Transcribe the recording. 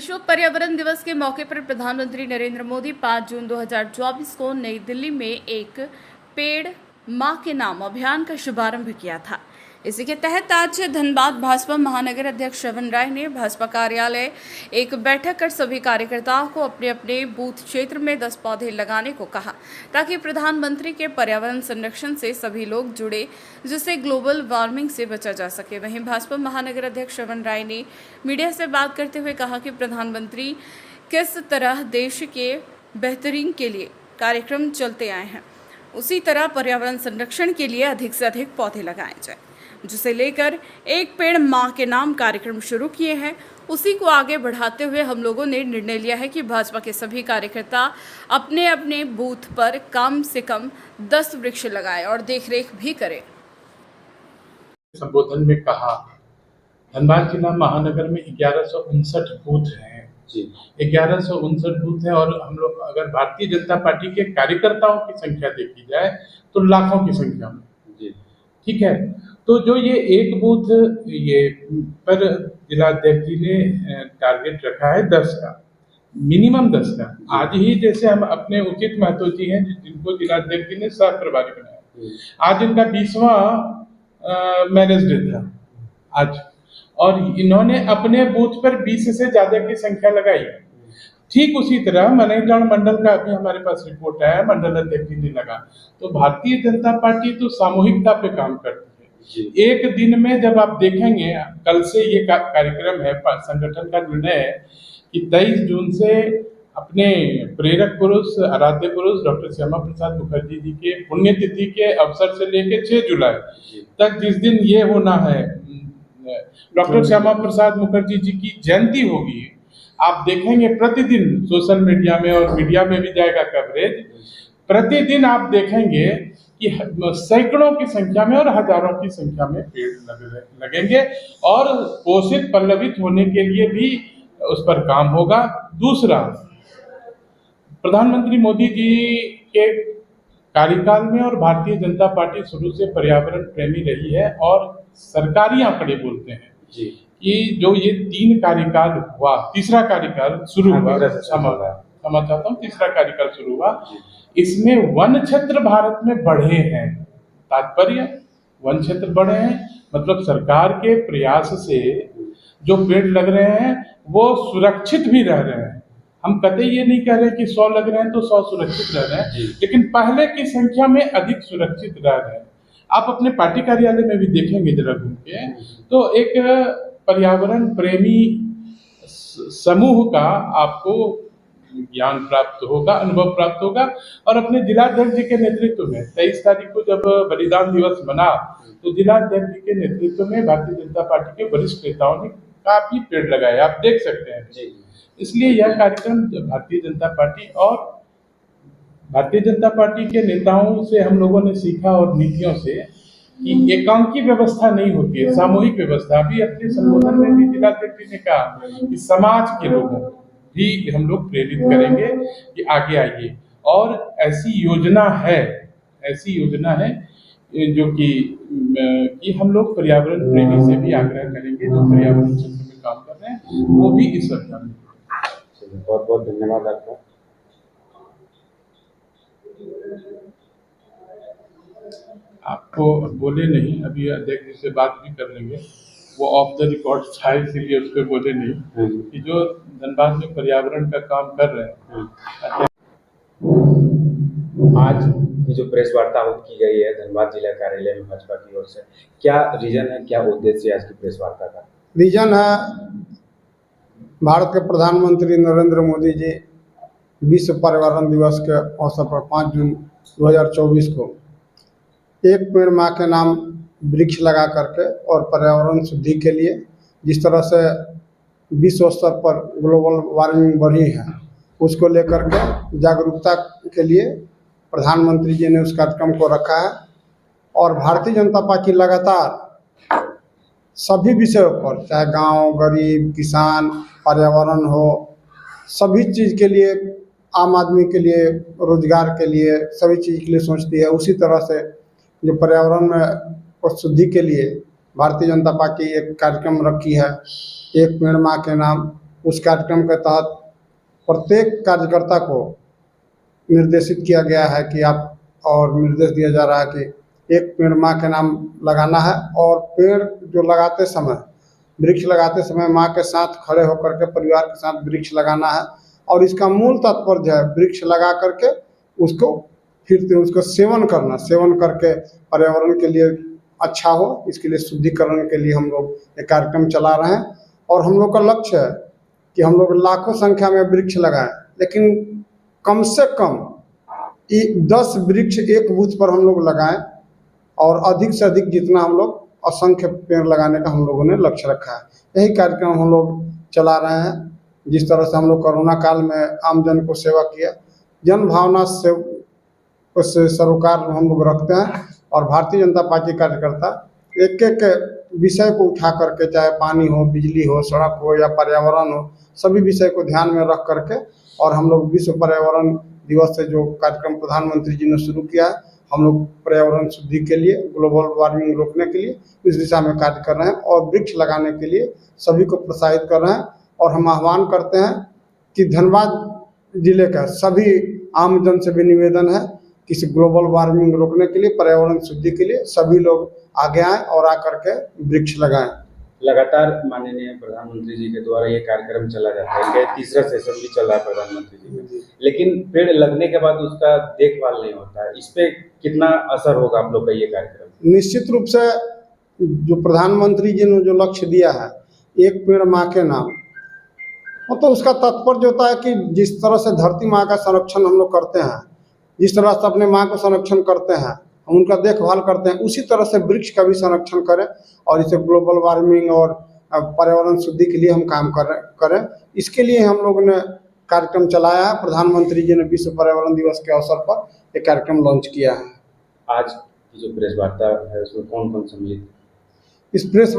विश्व पर्यावरण दिवस के मौके पर प्रधानमंत्री नरेंद्र मोदी 5 जून 2024 को नई दिल्ली में एक पेड़ मां के नाम अभियान का शुभारंभ किया था। इसी के तहत आज धनबाद भाजपा महानगर अध्यक्ष श्रवण राय ने भाजपा कार्यालय एक बैठक कर सभी कार्यकर्ताओं को अपने अपने बूथ क्षेत्र में 10 पौधे लगाने को कहा, ताकि प्रधानमंत्री के पर्यावरण संरक्षण से सभी लोग जुड़े, जिससे ग्लोबल वार्मिंग से बचा जा सके। वहीं भाजपा महानगर अध्यक्ष श्रवण राय ने मीडिया से बात करते हुए कहा कि प्रधानमंत्री किस तरह देश के बेहतरीन के लिए कार्यक्रम चलते आए हैं, उसी तरह पर्यावरण संरक्षण के लिए अधिक से अधिक पौधे लगाए जाए, जिसे लेकर एक पेड़ मां के नाम कार्यक्रम शुरू किए हैं। उसी को आगे बढ़ाते हुए हम लोगों ने निर्णय लिया है कि भाजपा के सभी कार्यकर्ता अपने अपने बूथ पर कम से कम 10 वृक्ष लगाएं और देखरेख भी करें। संबोधन में कहा, धनबाद जिला महानगर में 1159 बूथ हैं जी, 1159 बूथ हैं और हम लोग अगर भारतीय जनता पार्टी के कार्यकर्ताओं की संख्या देखी जाए तो लाखों की संख्या में जी, ठीक है। तो जो ये एक बूथ ये पर जिलाध्यक्ष जी ने टारगेट रखा है 10 का, मिनिमम 10 का। आज ही जैसे हम अपने उचित महतो जी हैं जिनको जिलाध्यक्ष जी ने सह प्रभारी बनाया, आज इनका 20वां मैरिज डे था आज, और इन्होंने अपने बूथ पर 20 से ज्यादा की संख्या लगाई। ठीक उसी तरह मनईटांड़ मंडल का अभी हमारे पास रिपोर्ट आया, मंडल अध्यक्ष जी ने लगा। तो भारतीय जनता पार्टी तो सामूहिकता पे काम करती है। एक दिन में जब आप देखेंगे, कल से ये कार्यक्रम है, संगठन का निर्णय है कि 23 जून से अपने प्रेरक पुरुष, आराध्य पुरुष डॉक्टर श्यामा प्रसाद मुखर्जी जी के पुण्यतिथि के अवसर से लेकर 6 जुलाई तक, जिस दिन ये होना है डॉक्टर श्यामा प्रसाद मुखर्जी जी की जयंती होगी, आप देखेंगे प्रतिदिन सोशल मीडिया में और मीडिया में भी जाएगा कवरेज, प्रतिदिन आप देखेंगे कि सैकड़ों की संख्या में और हजारों की संख्या में पेड़ लगेंगे और पोषित पल्लवित होने के लिए भी उस पर काम होगा। दूसरा, प्रधानमंत्री मोदी जी के कार्यकाल में और भारतीय जनता पार्टी शुरू से पर्यावरण प्रेमी रही है और सरकारी आंकड़े बोलते हैं जी कि जो ये 3 कार्यकाल हुआ, तीसरा कार्यकाल शुरू हुआ, क्षमा चाहता हूँ, तीसरा कार्यकाल शुरू हुआ, इसमें वन क्षेत्र भारत में बढ़े हैं। तात्पर्य, वन क्षेत्र बढ़े हैं मतलब सरकार के प्रयास से जो पेड़ लग रहे हैं वो सुरक्षित भी रह रहे हैं। हम कतई ये नहीं कह रहे कि 100 लग रहे हैं तो 100 सुरक्षित रह रहे हैं, लेकिन पहले की संख्या में अधिक सुरक्षित रह रहे हैं। आप अपने पार्टी कार्यालय में भी देखेंगे जरा घूम के, तो एक पर्यावरण प्रेमी समूह का आपको ज्ञान प्राप्त होगा, अनुभव प्राप्त होगा। और अपने जिलाध्यक्ष जी के नेतृत्व में 23 तारीख को जब बलिदान दिवस बना तो जिलाध्यक्ष जी के नेतृत्व में भारतीय जनता पार्टी के वरिष्ठ नेताओं ने काफी पेड़ लगाए, आप देख सकते हैं जी। इसलिए यह कार्यक्रम भारतीय जनता पार्टी और भारतीय जनता पार्टी के नेताओं से हम लोगों ने सीखा और नीतियों से कि एकांकी व्यवस्था नहीं होती है, सामूहिक व्यवस्था। अभी अपने संबोधन में भी जिलाध्यक्ष जी ने कहा कि समाज के लोगों भी हम लोग प्रेरित करेंगे कि आगे आइए, और ऐसी योजना है जो कि हम लोग पर्यावरण प्रेमी से भी आग्रह करेंगे, जो पर्यावरण क्षेत्र में काम कर रहे हैं वो भी इस अभियान में। बहुत बहुत धन्यवाद आपका। आपको बोले नहीं, अभी अध्यक्ष जी से बात भी कर लेंगे, वो ऑफ द रिकॉर्ड था इसीलिए उस पर बोले नहीं कि जो धनबाद में पर्यावरण का काम कर रहे हैं। आज की जो प्रेस वार्ता की गई है धनबाद जिला कार्यालय में भाजपा की ओर से, क्या रीजन है, क्या उद्देश्य है आज की प्रेस वार्ता का? रीजन है, भारत के प्रधानमंत्री नरेंद्र मोदी जी विश्व पर्यावरण दिवस के अवसर पर 5 जून 2024 को एक पेड़ मां के नाम वृक्ष लगा करके और पर्यावरण शुद्धि के लिए, जिस तरह से विश्व स्तर पर ग्लोबल वार्मिंग बढ़ी है, उसको लेकर के जागरूकता के लिए प्रधानमंत्री जी ने उस कार्यक्रम को रखा है। और भारतीय जनता पार्टी लगातार सभी विषयों पर, चाहे गांव, गरीब, किसान, पर्यावरण हो, सभी चीज़ के लिए, आम आदमी के लिए, रोजगार के लिए, सभी चीज़ के लिए सोचती है। उसी तरह से जो पर्यावरण में शुद्धि के लिए भारतीय जनता पार्टी एक कार्यक्रम रखी है, एक पेड़ मां के नाम, उस कार्यक्रम के तहत प्रत्येक कार्यकर्ता को निर्देशित किया गया है कि आप, और निर्देश दिया जा रहा है कि एक पेड़ माँ के नाम लगाना है। और पेड़ जो लगाते समय, वृक्ष लगाते समय माँ के साथ खड़े होकर के परिवार के साथ वृक्ष लगाना है। और इसका मूल तात्पर्य है वृक्ष लगा करके उसको फिर से उसको सेवन करना, सेवन करके पर्यावरण के लिए अच्छा हो, इसके लिए शुद्धिकरण के लिए हम लोग ये कार्यक्रम चला रहे हैं। और हम लोग का लक्ष्य है कि हम लोग लाखों संख्या में वृक्ष लगाएं, लेकिन कम से कम 10 वृक्ष एक बूथ पर हम लोग लगाएं, और अधिक से अधिक जितना हम लोग असंख्य पेड़ लगाने का हम लोगों ने लक्ष्य रखा है। यही कार्यक्रम हम लोग चला रहे हैं। जिस तरह से हम लोग कोरोना काल में आमजन को सेवा किया, जन भावना से सरोकार हम लोग रखते हैं। और भारतीय जनता पार्टी कार्यकर्ता एक एक विषय को उठा करके, चाहे पानी हो, बिजली हो, सड़क हो या पर्यावरण हो, सभी विषय को ध्यान में रख करके, और हम लोग विश्व पर्यावरण दिवस से जो कार्यक्रम प्रधानमंत्री जी ने शुरू किया है, हम लोग पर्यावरण शुद्धि के लिए, ग्लोबल वार्मिंग रोकने के लिए इस दिशा में कार्य कर रहे हैं और वृक्ष लगाने के लिए सभी को प्रोत्साहित कर रहे हैं। और हम आह्वान करते हैं कि धनबाद जिले का सभी आमजन से भी निवेदन है कि इस ग्लोबल वार्मिंग रोकने के लिए, पर्यावरण शुद्धि के लिए सभी लोग आगे आएँ और आकर के वृक्ष लगाएं। लगातार माननीय प्रधानमंत्री जी के द्वारा ये कार्यक्रम चला जाता है, ये तीसरा सेशन भी चल रहा है प्रधानमंत्री जी में, लेकिन पेड़ लगने के बाद उसका देखभाल नहीं होता है। इस पे कितना असर होगा आप लोग का ये कार्यक्रम? निश्चित रूप से जो प्रधानमंत्री जी ने जो लक्ष्य दिया है, एक पेड़ माँ के नाम, तो उसका तात्पर्य होता है कि जिस तरह से धरती माँ का संरक्षण हम लोग करते हैं, जिस तरह से अपने माँ को संरक्षण करते हैं, हम उनका देखभाल करते हैं, उसी तरह से वृक्ष का भी संरक्षण करें और इसे ग्लोबल वार्मिंग और पर्यावरण शुद्धि के लिए हम काम करें। इसके लिए हम लोगों ने कार्यक्रम चलाया है। प्रधानमंत्री जी ने विश्व पर्यावरण दिवस के अवसर पर एक कार्यक्रम लॉन्च किया है। आज की जो प्रेस वार्ता है उसमें कौन कौन सम्मिलित? इस प्रेस